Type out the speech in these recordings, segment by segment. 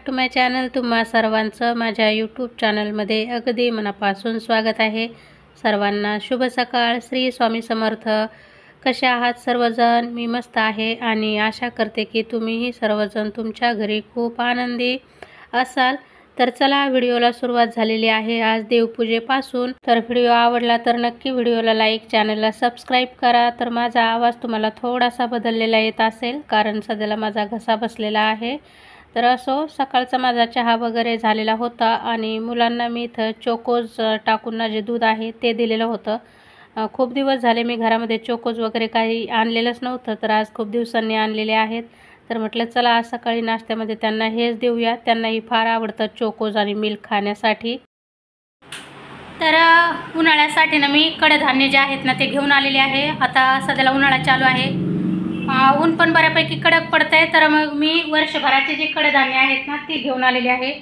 To my channel. तुम्हा सर्वांचं माझ्या यूट्यूब चॅनलमध्ये अगदी मनापासून स्वागत आहे। सर्वांना शुभ सकाळ। श्री स्वामी समर्थ। कसे आहात सर्वजण? मी मस्त आहे आणि आशा करते की तुम्हीही सर्वजण तुमच्या घरी खूप आनंदी असाल। तर चला, व्हिडिओला सुरुवात झालेली आहे आज देवपूजेपासून। तर व्हिडिओ आवडला तर नक्की व्हिडिओला लाईक, चॅनलला सबस्क्राईब करा। तर माझा आवाज तुम्हाला थोडासा बदललेला येत असेल कारण सध्याला माझा घसा बसलेला आहे। तर असो, सकाळचा माझा चहा वगैरे झालेला होता आणि मुलांना मी इथं चोकोज टाकून ना जे दूध आहे ते दिलेलं होतं। खूप दिवस झाले मी घरामध्ये चोकोज वगैरे काही आणलेलंच नव्हतं, तर आज खूप दिवसांनी आणलेले आहेत। तर म्हटलं चला आज सकाळी नाश्त्यामध्ये त्यांना हेच देऊया, त्यांनाही फार आवडतं चोकोज आणि मिल्क खाण्यासाठी। तर उन्हाळ्यासाठी ना मी कडधान्य जे आहेत ना ते घेऊन आलेले आहे। आता सध्याला उन्हाळा चालू आहे, ऊन पण बऱ्यापैकी कडक पडतंय, तर मग मी वर्षभराचे जे कडधान्य आहेत ना ते घेऊन आलेले आहे।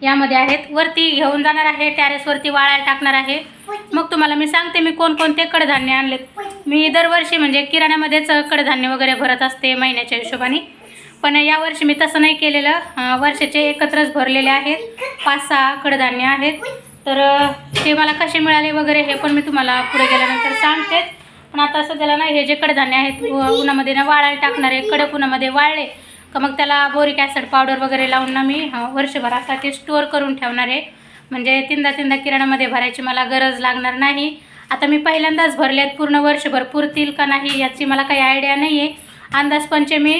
यामध्ये आहेत, वरती घेऊन जाणार आहे, टेरेसवरती वाळायला टाकणार आहे। मग तुम्हाला मी सांगते मी कोणकोणते कडधान्य आणलेत। मी दरवर्षी म्हणजे किराण्यामध्येच कडधान्य वगैरे भरत असते महिन्याच्या हिशोबाने, पण यावर्षी मी तसं नाही केलेलं। वर्षाचे एकत्रच भरलेले आहेत, 5-6 कडधान्य आहेत। तर ते मला कसे मिळाले वगैरे हे पण मी तुम्हाला पुढे गेल्यानंतर सांगते। पण आता सध्याला ना हे जे कडधान्य आहेत उन्हामध्ये ना वाळायला टाकणार आहे। कडक उन्हामध्ये वाळले का मग त्याला बोरिक ॲसिड पावडर वगैरे लावून ना मी वर्षभरासाठी स्टोअर करून ठेवणार आहे। म्हणजे तीनदा किराणामध्ये भरायची मला गरज लागणार नाही। आता मी पहिल्यांदाच भरलेत, पूर्ण वर्षभर पुरतील का नाही याची मला काही आयडिया नाही आहे। अंदाजपंचे मी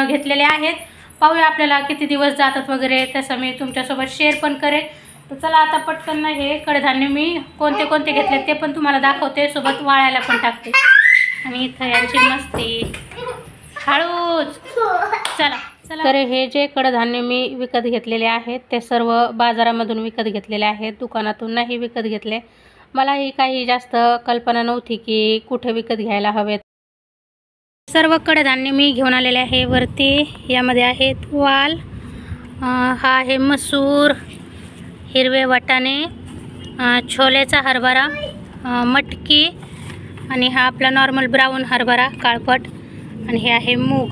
घेतलेले आहेत, पाहूया आपल्याला किती दिवस जातात वगैरे, तसं मी तुमच्यासोबत शेअर पण करेन। तर चला आता पटकन ना हे कडधान्य मी कोणते घेतले ते पण तुम्हाला दाखवते, सोबत वाळायला पण टाकते। आणि इथं यांची मस्ती हळूच चला। तर हे जे कडधान्य मी विकत घेतलेले आहेत ते सर्व बाजारामधून विकत घेतलेले आहेत, दुकानातून नाही विकत घेतले। मलाही काही जास्त कल्पना नव्हती की कुठे विकत घ्यायला हवेत। सर्व कडधान्य मी घेऊन आलेले आहे वरती। यामध्ये आहेत वाल, हा आहे मसूर, हिरवे वाटाणे, छोलेचा हरभरा, मटकी, आणि हा आपला नॉर्मल ब्राऊन हरभरा काळपट, आणि हे आहे मूग।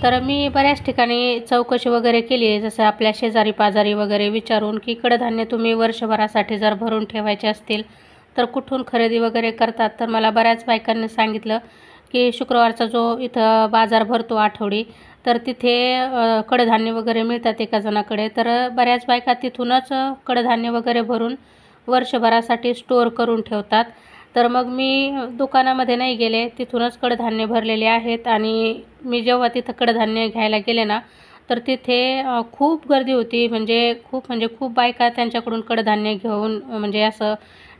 तर मी बऱ्याच ठिकाणी चौकशी वगैरे केली आहे, जसं आपल्या शेजारी पाजारी वगैरे विचारून की कडधान्य तुम्ही वर्षभरासाठी जर भरून ठेवायचे असतील तर कुठून खरेदी वगैरे करतात। तर मला बऱ्याच बायकांनी सांगितलं की शुक्रवारचा जो इथं बाजार भरतो आठवडी, तर तिथे कडधान्य वगैरे मिळतात एका जणाकडे। तर बऱ्याच बायका तिथूनच कडधान्य वगैरे भरून वर्षभरासाठी स्टोअर करून ठेवतात। तर मग मी दुकानामध्ये नाही गेले, तिथूनच कडधान्य भरलेले आहेत। आणि मी जेव्हा तिथं कडधान्य घ्यायला गेले ना तर तिथे खूप गर्दी होती, म्हणजे खूप बायका त्यांच्याकडून कडधान्य घेऊन म्हणजे असं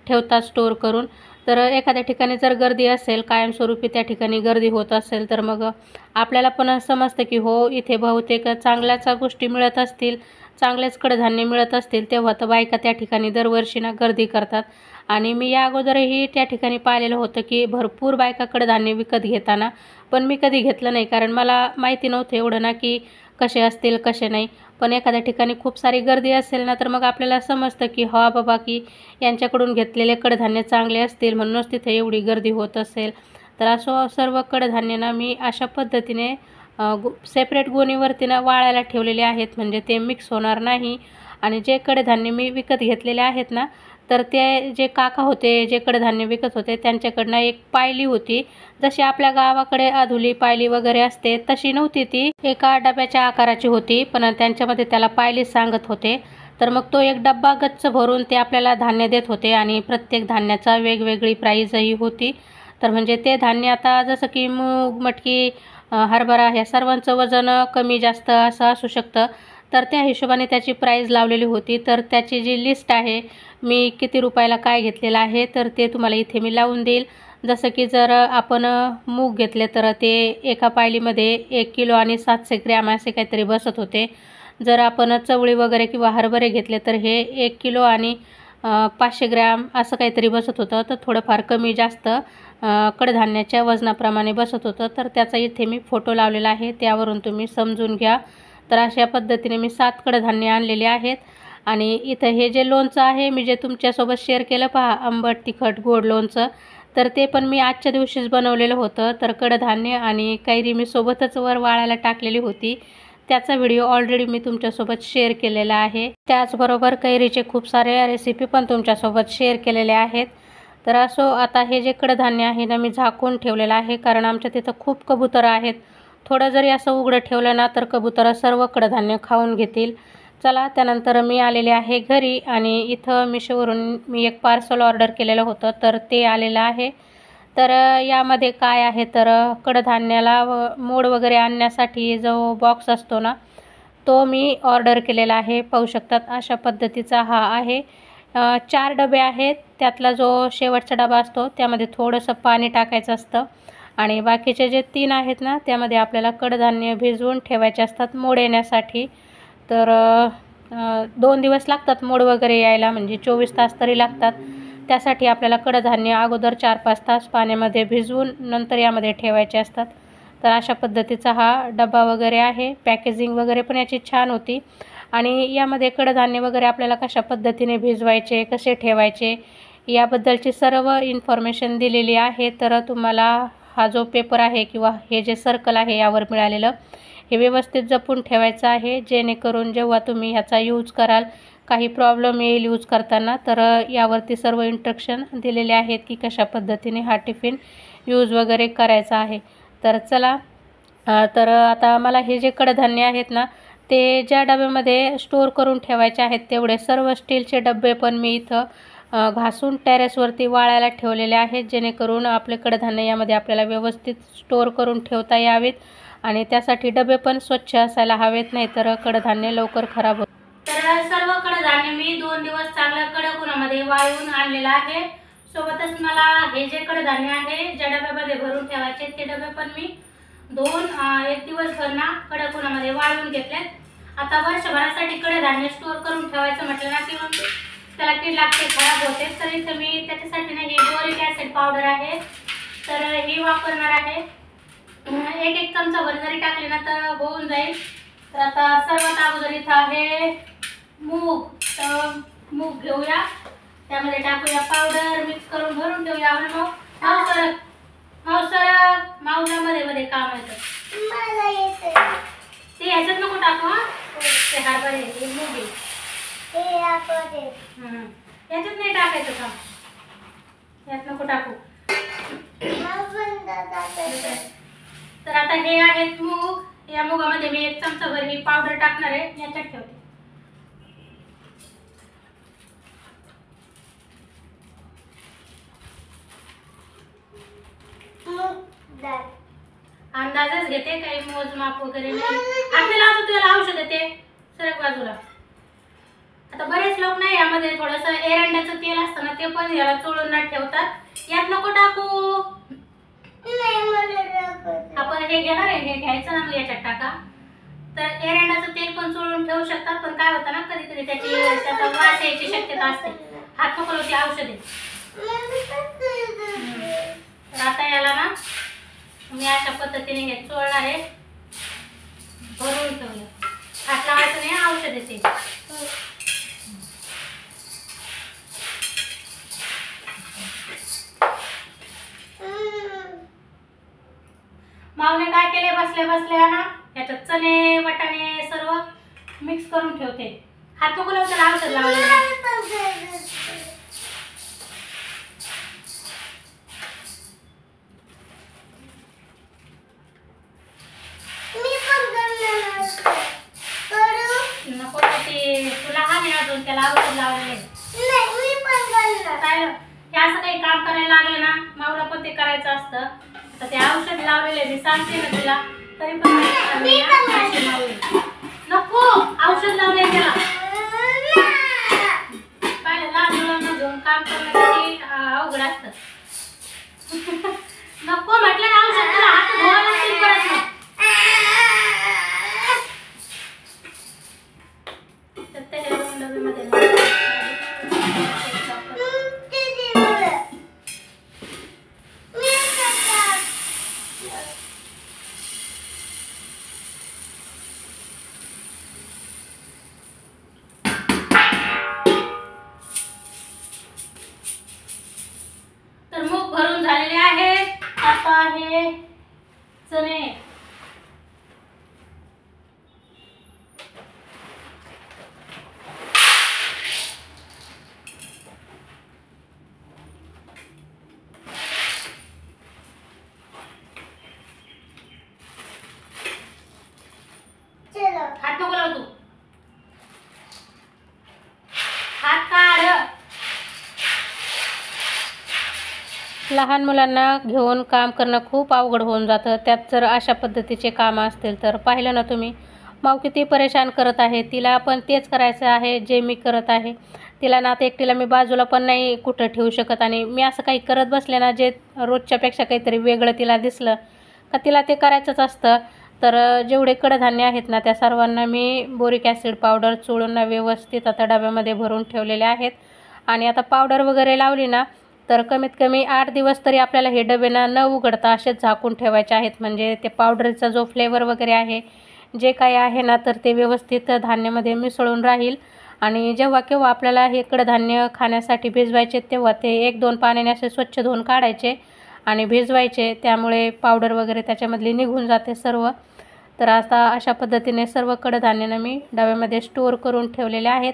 ठेवतात स्टोअर करून। तर एखाद्या ठिकाणी जर गर्दी असेल, कायमस्वरूपी त्या ठिकाणी गर्दी होत असेल, तर मग आपल्याला पण समजतं की हो इथे बहुतेक चांगल्याच गोष्टी मिळत असतील, चांगलेच कडधान्य मिळत असतील, तेव्हा तर बायका त्या ठिकाणी दरवर्षी ना गर्दी करतात। आणि मी या अगोदरही त्या ठिकाणी पाहिलेलं होतं की भरपूर बायका कडधान्य विकत घेताना, पण मी कधी घेतलं नाही कारण मला माहिती नव्हतं एवढं ना की कसे असतील कसे नाही। पण एखाद्या ठिकाणी खूप सारी गर्दी असेल ना तर मग आपल्याला समजतं की हा बाबा की यांच्याकडून घेतलेले कडधान्य चांगले असतील, म्हणूनच तिथे एवढी गर्दी होत असेल। तर असं सर्व कडधान्य ना मी अशा पद्धतीने सेपरेट गोणीवरती ना वाळायला ठेवलेले आहेत, म्हणजे ते मिक्स होणार नाही। आणि जे कडधान्य मी विकत घेतलेले आहेत ना तर ते जे काका होते जे कडधान्य विकत होते त्यांच्याकडनं एक पायली होती, जशी आपल्या गावाकडे अधुली पायली वगैरे असते तशी नव्हती ती, एका डब्याच्या आकाराची होती, पण त्यांच्यामध्ये त्याला पायली सांगत होते। तर मग तो एक डब्बा गच्च भरून ते आपल्याला धान्य देत होते आणि प्रत्येक धान्याचा वेगवेगळी प्राईजही होती। तर म्हणजे ते धान्य आता जसं की मूग, मटकी, हरभरा ह्या सर्वांचं वजन कमी जास्त असं असू शकतं, तर त्या हिशोबाने त्याची प्राईज लावलेली होती। तर त्याची जी लिस्ट आहे, मी किती रुपयाला काय घेतलेलं आहे तर ते तुम्हाला इथे मी लावून देईल। जसं की जर आपण मूग घेतले तर ते एका पायलीमध्ये 1 किलो आणि 700 ग्रॅम असे काहीतरी बसत होते। जर आपण चवळी वगैरे किंवा हरभरे घेतले तर हे 1 किलो आणि 500 ग्रॅम असं काहीतरी बसत होतं। तर थोडंफार कमी जास्त कडधान्याच्या वजनाप्रमाणे बसत होतं। तर त्याचा इथे मी फोटो लावलेला आहे, त्यावरून तुम्ही समजून घ्या। तर अशा पद्धतीने मी 7 कडधान्य आणलेले आहेत। आणि इथं हे जे लोणचं आहे मी जे तुमच्यासोबत शेअर केलं पहा, आंबट तिखट गोड लोणचं, तर ते पण मी आजच्या दिवशीच बनवलेलं होतं। तर कडधान्य आणि कैरी मी सोबतच वर वाळायला टाकलेली होती। त्याचा व्हिडिओ ऑलरेडी मी तुमच्यासोबत शेअर केलेला आहे। त्याचबरोबर कैरीचे खूप सारे रेसिपी पण तुमच्यासोबत शेअर केलेल्या आहेत। तर असो, आता हे जे कडधान्य आहे ना, मी झाकून ठेवलेलं आहे, कारण आमच्या तिथं खूप कबुतरं आहेत। थोडं जरी असं उघडं ठेवलं ना तर कबुतरं सर्व कडधान्य खाऊन घेतील। चला, त्यानंतर मी आलेले आहे घरी आणि इथं मिशोवरून मी एक पार्सल ऑर्डर केलेलं होतं, तर ते आलेलं आहे। तर यामध्ये काय आहे तर कडधान्याला मोड वगैरे आणण्यासाठी जो बॉक्स असतो ना, तो मी ऑर्डर केलेला आहे। पाहू शकतात अशा पद्धतीचा हा आहे। 4 डबे आहेत। त्यातला जो शेवटचा डबा असतो त्यामध्ये थोडंसं पाणी टाकायचं असतं आणि बाकीचे जे 3 आहेत ना, त्यामध्ये आपल्याला कडधान्य भिजवून ठेवायचे असतात मोड येण्यासाठी। तर 2 दिवस लागतात मोड वगैरे यायला, म्हणजे 24 तास तरी लागतात। त्यासाठी आपल्याला कडधान्य अगोदर 4-5 तास पाण्यामध्ये भिजवून नंतर यामध्ये ठेवायचे असतात। तर अशा पद्धतीचा हा डबा वगैरे आहे। पॅकेजिंग वगैरे पण याची छान होती आणि यामध्ये कडधान्य वगैरे आपल्याला कशा पद्धतीने भिजवायचे, कसे ठेवायचे याबद्दलची सर्व इन्फॉर्मेशन दिलेली आहे। तर तुम्हाला हा जो पेपर आहे किंवा हे जे सर्कल आहे यावर मिळालेलं, हे व्यवस्थित जपून ठेवायचं आहे, जेणेकरून जेव्हा तुम्ही ह्याचा यूज कराल, काही प्रॉब्लेम येईल यूज करताना, तर यावरती सर्व इंस्ट्रक्शन दिलेले आहेत की कशा पद्धतीने हा टिफिन यूज वगैरे करायचा आहे। तर चला, तर आता मला हे जे कडधान्य आहेत ना, ते ज्या डब्यामध्ये स्टोअर करून ठेवायचे आहेत तेवढे सर्व स्टीलचे डबे पण मी इथं घासून टेरेसवरती वाळायला ठेवलेले आहेत, जेणेकरून आपले कडधान्य यामध्ये आपल्याला व्यवस्थित स्टोअर करून ठेवता यावेत आणि त्यासाठी डबे पण स्वच्छ असायला हवेत, नाही तर कडधान्य लवकर खराब होतं। तर सर्व कडधान्य मी 2 दिवस चांगल्या कडक उन्हामध्ये वाळवून आणलेलं आहे। सोबतच मला हे जे कडधान्य आहे ज्या डब्यामध्ये भरून ठेवायचे ते डबे पण मी 1 दिवसभर ना कडक उन्हामध्ये वाळवून घेतलेत। आता वर्षभरासाठी कडधान्य स्टोअर करून ठेवायचं म्हटलं ना की मग त्याला कीड लागते, खराब होते। तर इथं मी त्याच्यासाठी ना ही बोरिक ॲसिड पावडर आहे, तर ही वापरणार आहे। 1 चमचाभर जरी टाकले ना तर होऊन जाईल। तर आता सर्वात अगोदर इथं आहे मूग, तर मूग घेऊया, त्यामध्ये टाकूया पावडर, मिक्स करून भरून ठेवूया। आणि मावसामध्ये मध्ये काम येतं मला येतं ते, ह्याच्यात नको टाकू, ते हरभरे हे मूग आहे ते आपण याच्यात नाही टाकायचं का, यात नको टाकू। तर आता हे आहेत मूग, या मुगामध्ये मी 1 चमचाभर ही पावडर टाकणार आहे, याच्यात ठेवते। अंदाजच घेते, काही मोजमाप वगैरे नाही। आपल्याला आता तुला औषध देते सरक बाजूला। आता बरेच लोक नाही यामध्ये थोडंसं एरंडाचं तेल असतं ना, ते पण याला चोळून ना ठेवतात। यात नको टाकू, आपण हे घेणार आहे, हे घ्यायचं ना, मग याच्यात टाका। तर एरंडाचं तेल पण चोळून ठेवू शकतात, पण काय होतं ना कधी कधी त्याचा वास यायची शक्यता असते। हात नको लावते, औषधे। तर आता याला ना मी अशा पद्धतीने हे चोळणार आहे, भरून ठेवलं। हात लावायचं नाही, औषधेचे। माऊने काय केले, बसल्या बसल्या ना याच्यात चणे वाटाणे सर्व मिक्स करून ठेवते। हात नको लावू, त्याला औषध लावलेलं। नको ते, तुला हा नाही अजून, त्याला औषध लावलेलं काय हे असं काही काम करायला लागलं ना, माऊला पण ते करायचं असतं। आता ते औषध लावलेले मी सांगते ना तिला, तरी पण नको, औषध लावले त्याला। पाहिलं, लहान मुलांना घेऊन काम करण्यासाठी अवघड असतं। नको म्हटलं ना औषध, तुला हात धुवायला लागतील परत मग। तर त्याच्या 2 डब्यामध्ये लहान मुलांना घेऊन काम करणं खूप अवघड होऊन जातं. त्यात जर अशा पद्धतीचे कामं असतील तर पाहिलं ना तुम्ही, माऊ किती परेशान करत आहे. तिला पण तेच करायचं आहे जे मी करत आहे. तिला ना आता एकटीला मी बाजूला पण नाही कुठं ठेवू शकत, आणि मी असं काही करत बसले ना जे रोजच्यापेक्षा काहीतरी वेगळं तिला दिसलं का तिला ते करायचंच असतं. तर जेवढे कडधान्य आहेत ना त्या सर्वांना मी बोरिक ॲसिड पावडर चोळून ना व्यवस्थित आता डब्यामध्ये भरून ठेवलेले आहेत. आणि आता पावडर वगैरे लावली ना तर कमीत कमी 8 दिवस तरी आपल्याला हे डबे न उघडता असेच झाकून ठेवायचे आहेत. म्हणजे ते पावडरचा जो फ्लेवर वगैरे आहे जे काही आहे ना तर ते व्यवस्थित धान्यामध्ये मिसळून राहील. आणि जेव्हा केव्हा आपल्याला हे कडधान्य खाण्यासाठी भिजवायचे तेव्हा ते 1-2 पाण्याने असे स्वच्छ धुवून काढायचे आणि भिजवायचे. त्यामुळे पावडर वगैरे त्याच्यामधली निघून जाते सर्व. तर आता अशा पद्धतीने सर्व कडधान्यानं मी डब्यामध्ये स्टोअर करून ठेवलेले आहेत.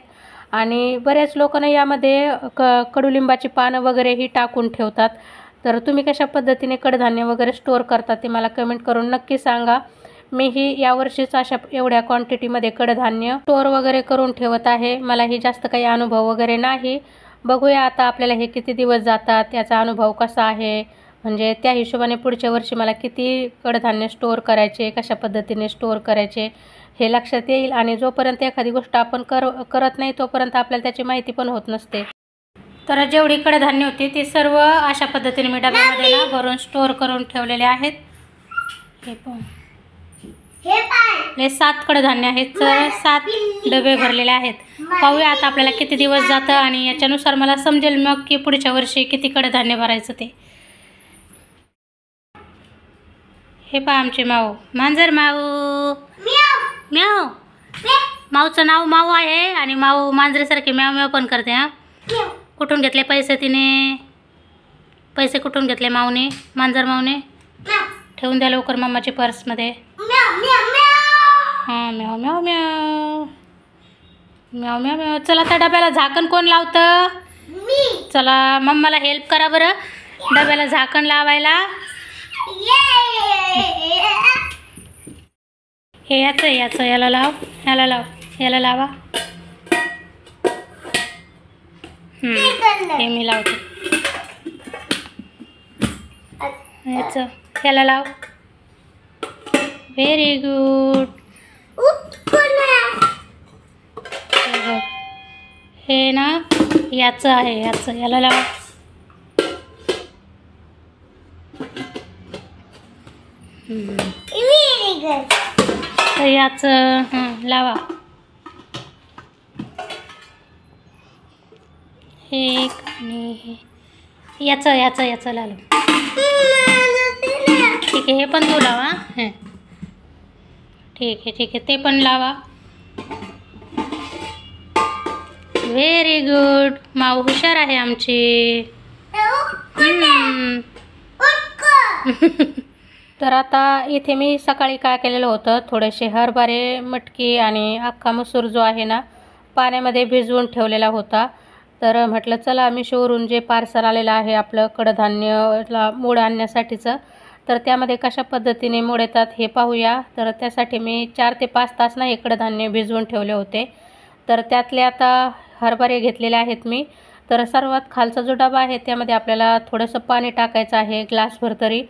आणि बरेच लोकांना यामध्ये कडुलिंबाची पानं वगैरेही टाकून ठेवतात. तर तुम्ही कशा पद्धतीने कडधान्य वगैरे स्टोअर करतात ते मला कमेंट करून नक्की सांगा. मीही यावर्षीच अशा एवढ्या क्वांटिटीमध्ये कडधान्य स्टोअर वगैरे करून ठेवत आहे. मलाही जास्त काही अनुभव वगैरे नाही. बघूया आता आपल्याला हे किती दिवस जातात, याचा अनुभव कसा आहे, म्हणजे त्या हिशोबाने पुढच्या वर्षी मला किती कडधान्य स्टोअर करायचे, कशा पद्धतीने स्टोअर करायचे हे लक्षात येईल. आणि जोपर्यंत एखादी गोष्ट आपण करत नाही तोपर्यंत आपल्याला त्याची माहिती पण होत नसते. तर जेवढी कडधान्य होती ती सर्व अशा पद्धतीने मी डब्यामध्ये ना भरून स्टोअर करून ठेवलेले आहेत. हे 7 कडधान्य आहेत. तर 7 डबे भरलेले आहेत. पाहूया आता आपल्याला किती दिवस जातं आणि याच्यानुसार मला समजेल मग की पुढच्या वर्षी किती कडधान्य भरायचं ते. हे पहा आमचे माऊ, मांजर माऊ म्याव. माऊचं नाव माऊ आहे आणि माऊ मांजरीसारखे म्याव म्याव पण करते. हा, कुठून घेतले पैसे तिने? पैसे कुठून घेतले माऊने, मांजर माऊने? ठेवून द्या लवकर मम्माची पर्समध्ये. हां, म्याव म्याव म्याव म्याव म्याव म्याव. चला आता डब्याला झाकण कोण लावतं? चला मम्माला हेल्प करा बरं डब्याला झाकण लावायला. हे याचं याला लाव, याला लाव, याला लावा. हे मी लावते. याचं याला लाव. Very good. हे ना याचं आहे, याचं याला लाव. तर याचं लावा. हे एक आणि हे याचं याचं याचं लाव. ठीक आहे, हे पण तू लावा. हां ठीक आहे ते पण लावा. Very good. माऊ हुशार आहे आमची. तर आता इथे मी सकाळी काय केलेलं होतं, थोडेसे हरभरे, मटकी आणि अख्खा मसूर जो आहे ना पाण्यामध्ये भिजवून ठेवलेला होता. तर म्हटलं चला मिशोवरून जे पार्सल आलेलं आहे आपलं कडधान्यला मोड आणण्यासाठीचं, तर त्यामध्ये कशा पद्धतीने मोड येतात हे पाहूया. तर त्यासाठी मी 4 ते 5 तास ना हे कडधान्य भिजवून ठेवले होते. तर त्यातले आता हरभरे घेतलेले आहेत मी. तर सर्वात खालचा जो डबा आहे त्यामध्ये आपल्याला थोडंसं पाणी टाकायचं आहे, ग्लासभर तरी.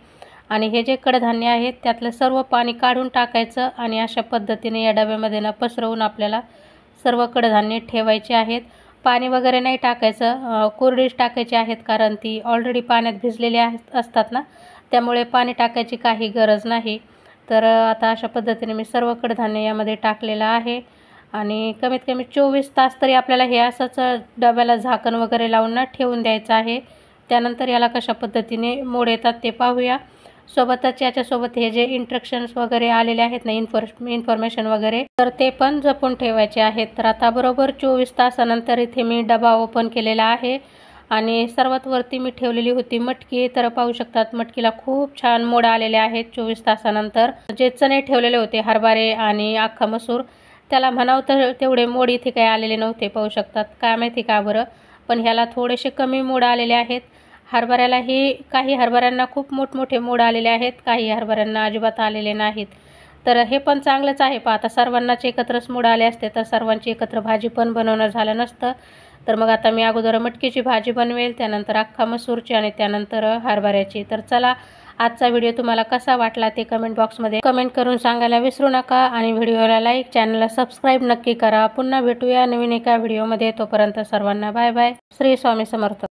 आणि हे जे कडधान्य आहेत त्यातलं सर्व पाणी काढून टाकायचं आणि अशा पद्धतीने या डब्यामध्ये ना पसरवून आपल्याला सर्व कडधान्य ठेवायचे आहेत. पाणी वगैरे नाही टाकायचं, कोरडीच टाकायची आहेत, कारण ती ऑलरेडी पाण्यात भिजलेली असतात ना, त्यामुळे पाणी टाकायची काही गरज नाही. तर आता अशा पद्धतीने मी सर्व कडधान्य यामध्ये टाकलेलं आहे. आणि कमीत कमी 24 तास तरी आपल्याला हे असंच डब्याला झाकण वगैरे लावून ना ठेवून द्यायचं आहे. त्यानंतर याला कशा पद्धतीने मोड येतात ते पाहूया. सोबतच याच्यासोबत हे जे इंस्ट्रक्शन्स वगैरे आलेले आहेत ना, इन्फॉर्मेशन वगैरे, तर ते पण जपून ठेवायचे आहेत. तर आता बरोबर 24 तासानंतर इथे मी डबा ओपन केलेला आहे आणि सर्वात वरती मी ठेवलेली होती मटकी. तर पाहू शकतात मटकीला खूप छान मोड आलेले आहेत 24 तासानंतर. जे चणे ठेवलेले होते हरभरे आणि अख्खा मसूर, त्याला म्हणावं तर तेवढे मोड इथे काही आलेले नव्हते. पाहू शकतात, काय माहिती का बरं, पण ह्याला थोडेसे कमी मोड आलेले आहेत. हरभऱ्यालाही काही हरभऱ्यांना खूप मोठमोठे मोड आलेले आहेत, काही हरभऱ्यांना अजिबात आलेले नाहीत. तर हे पण चांगलंच आहे. आता सर्वांनाच एकत्रच मोड आले असते तर सर्वांची एकत्र भाजी पण बनवणं झालं नसतं. तर मग आता मी अगोदर मटकीची भाजी बनवेल, त्यानंतर अख्खा मसूरची आणि त्यानंतर हरभऱ्याची. तर चला, आजचा व्हिडिओ तुम्हाला कसा वाटला ते कमेंट बॉक्समध्ये कमेंट करून सांगायला विसरू नका आणि व्हिडिओला लाईक, चॅनलला सबस्क्राईब नक्की करा. पुन्हा भेटूया नवीन एका व्हिडिओमध्ये. तोपर्यंत सर्वांना बाय बाय. श्री स्वामी समर्थ.